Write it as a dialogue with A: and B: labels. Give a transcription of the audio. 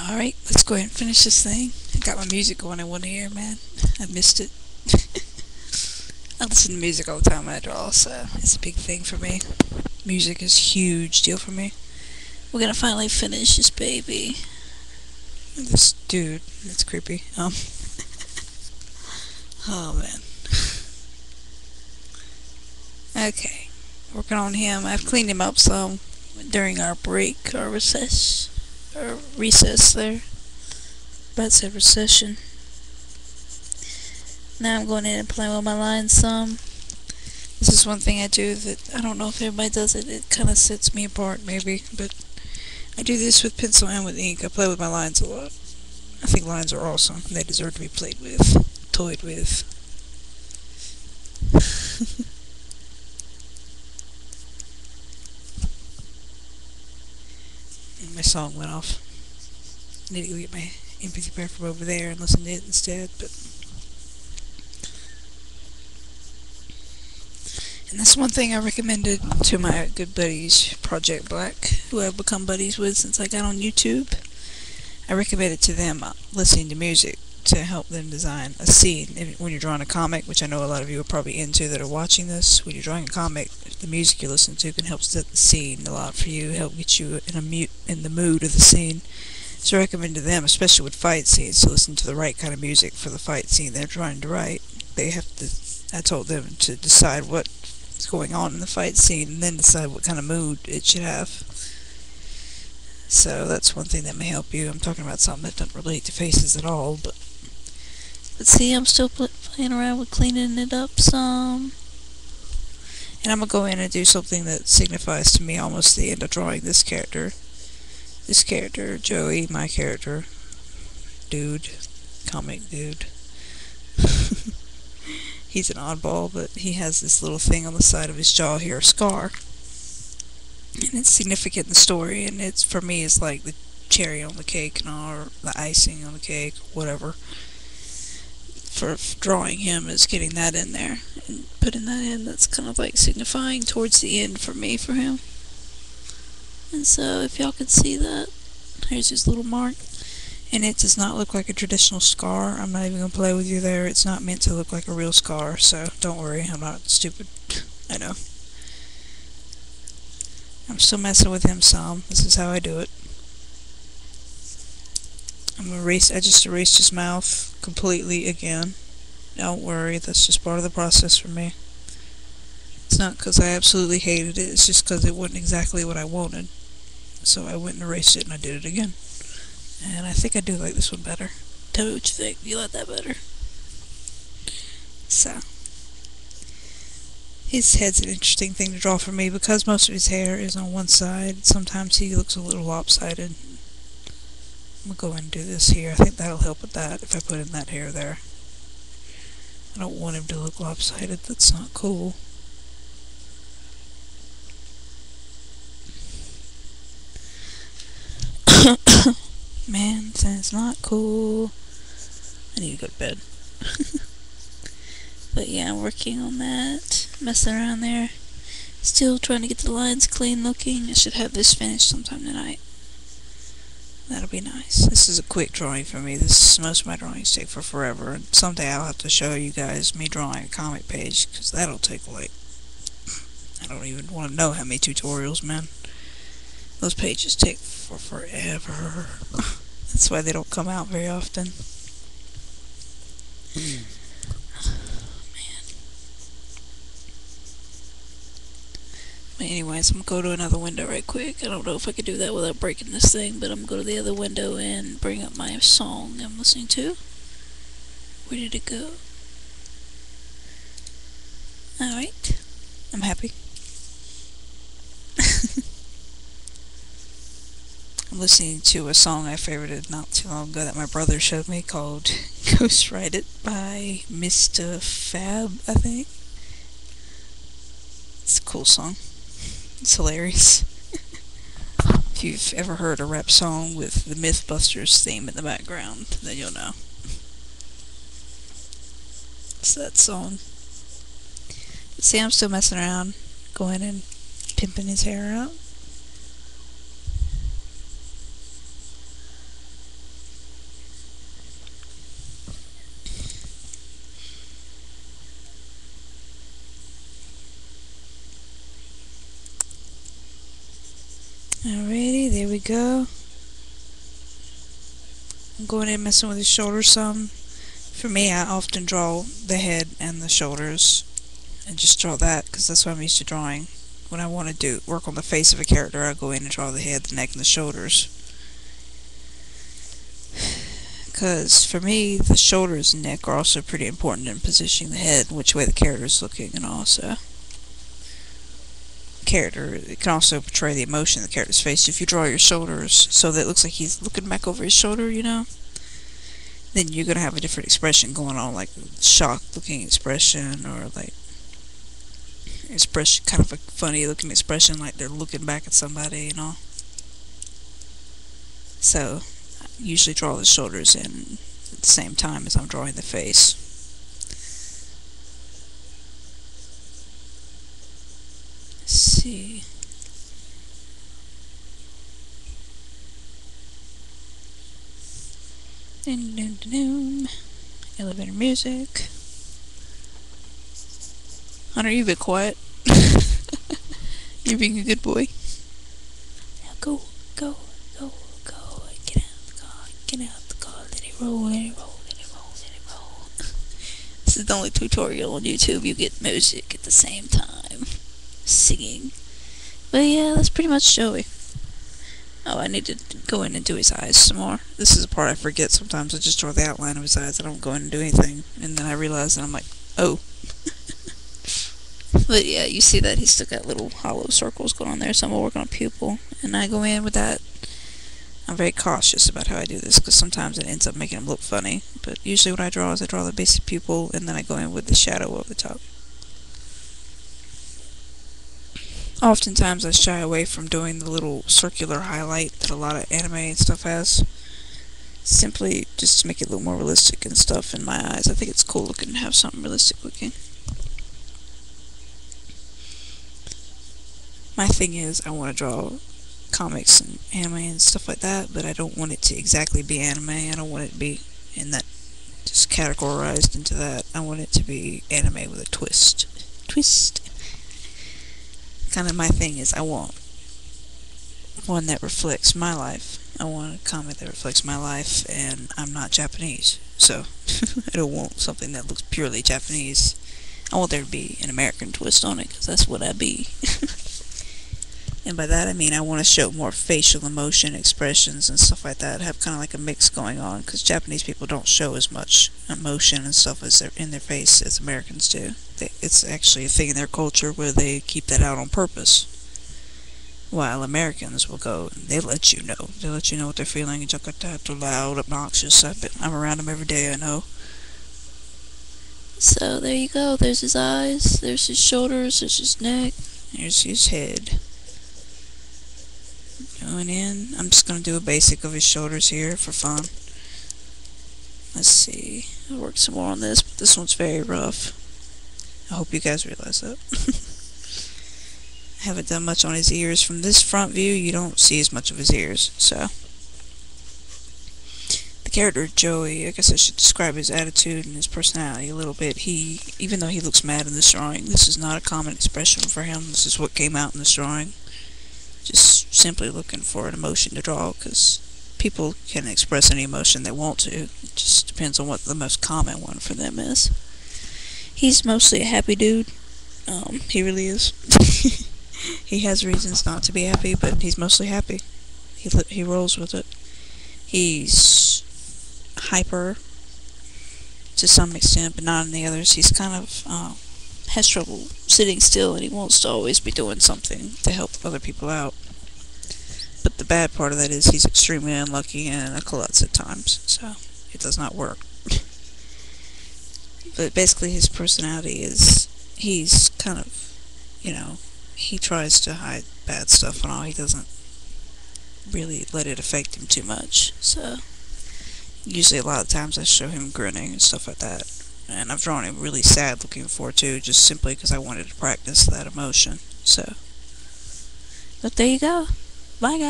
A: Alright, let's go ahead and finish this thing. I got my music going in one ear, man. I missed it. I listen to music all the time when I draw, so it's a big thing for me. Music is a huge deal for me. We're gonna finally finish this baby. This dude, that's creepy. Oh man. Okay, working on him. I've cleaned him up some during our break, our recess there. About said recession. Now I'm going in and playing with my lines some. This is one thing I do that I don't know if everybody does it. It kind of sets me apart, maybe, but I do this with pencil and with ink. I play with my lines a lot. I think lines are awesome. They deserve to be played with, toyed with. And my song went off. I need to go get my empathy prayer from over there and listen to it instead, but... And that's one thing I recommended to my good buddies, Project Black, who I've become buddies with since I got on YouTube. I recommended to them listening to music to help them design a scene. When you're drawing a comic, which I know a lot of you are probably into that are watching this, when you're drawing a comic, the music you listen to can help set the scene a lot for you, help get you in the mood of the scene. So I recommend to them, especially with fight scenes, to listen to the right kind of music for the fight scene they're trying to write. I told them to decide what's going on in the fight scene and then decide what kind of mood it should have. So that's one thing that may help you. I'm talking about something that doesn't relate to faces at all, but see, I'm still playing around with cleaning it up some. And I'm going to go in and do something that signifies to me almost the end of drawing this character. This character, Joey, my character, dude, comic dude. He's an oddball, but he has this little thing on the side of his jaw here, a scar. And it's significant in the story, and it's, for me, it's like the cherry on the cake, or the icing on the cake, whatever. For drawing him is getting that in there, and putting that in, that's kind of like signifying towards the end for me, for him. And so, if y'all can see that, here's his little mark. And it does not look like a traditional scar. I'm not even going to play with you there. It's not meant to look like a real scar, so don't worry, I'm not stupid. I know. I'm still messing with him some. This is how I do it. I just erased his mouth completely again. Don't worry, that's just part of the process for me. It's not because I absolutely hated it, it's just because it wasn't exactly what I wanted. So I went and erased it and I did it again. And I think I do like this one better. Tell me what you think. You like that better? So, his head's an interesting thing to draw for me because most of his hair is on one side. Sometimes he looks a little lopsided. I'm going to go and do this here. I think that'll help with that if I put in that hair there. I don't want him to look lopsided. That's not cool. Man, that's not cool. I need to go to bed. But yeah, I'm working on that. Messing around there. Still trying to get the lines clean looking. I should have this finished sometime tonight. That'll be nice. This is a quick drawing for me. Most of my drawings take forever. And someday I'll have to show you guys me drawing a comic page, because that'll take like... I don't even want to know how many tutorials, man. Those pages take forever. That's why they don't come out very often. Man. But anyways, I'm going to go to another window right quick. I don't know if I could do that without breaking this thing, but I'm going to go to the other window and bring up my song I'm listening to. Where did it go? Alright. I'm happy. I'm listening to a song I favorited not too long ago that my brother showed me called Ghost Ride It by Mr. Fab, I think. It's a cool song. It's hilarious. If you've ever heard a rap song with the Mythbusters theme in the background, then you'll know. It's that song. But see, I'm still messing around, going and pimping his hair out. Alrighty, there we go. I'm going in messing with his shoulders some. For me, I often draw the head and the shoulders and just draw that because that's what I'm used to drawing. When I want to work on the face of a character, I go in and draw the head, the neck, and the shoulders. Because for me, the shoulders and neck are also pretty important in positioning the head and which way the character is looking, and also it can also portray the emotion in the character's face. If you draw your shoulders so that it looks like he's looking back over his shoulder, then you're going to have a different expression going on, like shocked looking expression, or like expression, kind of a funny looking expression, like they're looking back at somebody, So I usually draw the shoulders in at the same time as I'm drawing the face. Let's see. Elevator music. Hunter, you a bit quiet. You're being a good boy. Now go. Get out the car. Let it roll. This is the only tutorial on YouTube. You get music at the same time. Singing. But yeah, that's pretty much Joey. Oh, I need to go in and do his eyes some more. This is the part I forget sometimes. I just draw the outline of his eyes. I don't go in and do anything. And then I realize that I'm like, oh. But yeah, you see that he's still got little hollow circles going on there, so I'm going to work on a pupil. And I go in with that. I'm very cautious about how I do this, because sometimes it ends up making him look funny. But usually what I draw is I draw the basic pupil, and then I go in with the shadow over the top. Oftentimes I shy away from doing the little circular highlight that a lot of anime and stuff has. Simply just to make it look more realistic and stuff in my eyes. I think it's cool looking to have something realistic looking. My thing is, I want to draw comics and anime and stuff like that, but I don't want it to exactly be anime. I don't want it to be in that, just categorized into that. I want it to be anime with a twist. Kind of my thing is, I want one that reflects my life. I want a comic that reflects my life, and I'm not Japanese, so I don't want something that looks purely Japanese. I want there to be an American twist on it, because that's what I be. And by that I mean I want to show more facial emotion, expressions, and stuff like that. Have kind of like a mix going on, because Japanese people don't show as much emotion and stuff as in their face as Americans do. It's actually a thing in their culture where they keep that out on purpose. While Americans will go, they let you know. They let you know what they're feeling. Jakarta, loud, obnoxious. I'm around them every day, I know. So there you go. There's his eyes. There's his shoulders. There's his neck. There's his head. Going in. I'm just going to do a basic of his shoulders here for fun. Let's see. I'll work some more on this, but this one's very rough. I hope you guys realize that. I haven't done much on his ears. From this front view, you don't see as much of his ears, so. The character Joey, I guess I should describe his attitude and his personality a little bit. Even though he looks mad in this drawing, this is not a common expression for him. This is what came out in this drawing. Just simply looking for an emotion to draw, because people can express any emotion they want to. It just depends on what the most common one for them is. He's mostly a happy dude. He really is. He has reasons not to be happy, but he's mostly happy. He rolls with it. He's hyper to some extent, but not in the others. He's kind of has trouble sitting still, and he wants to always be doing something to help other people out. But the bad part of that is he's extremely unlucky and a klutz at times, so it does not work. But basically his personality is, he's kind of, he tries to hide bad stuff and all. He doesn't really let it affect him too much. So usually a lot of times I show him grinning and stuff like that. And I've drawn him really sad looking before too, just simply because I wanted to practice that emotion. So, but there you go. Bye guys.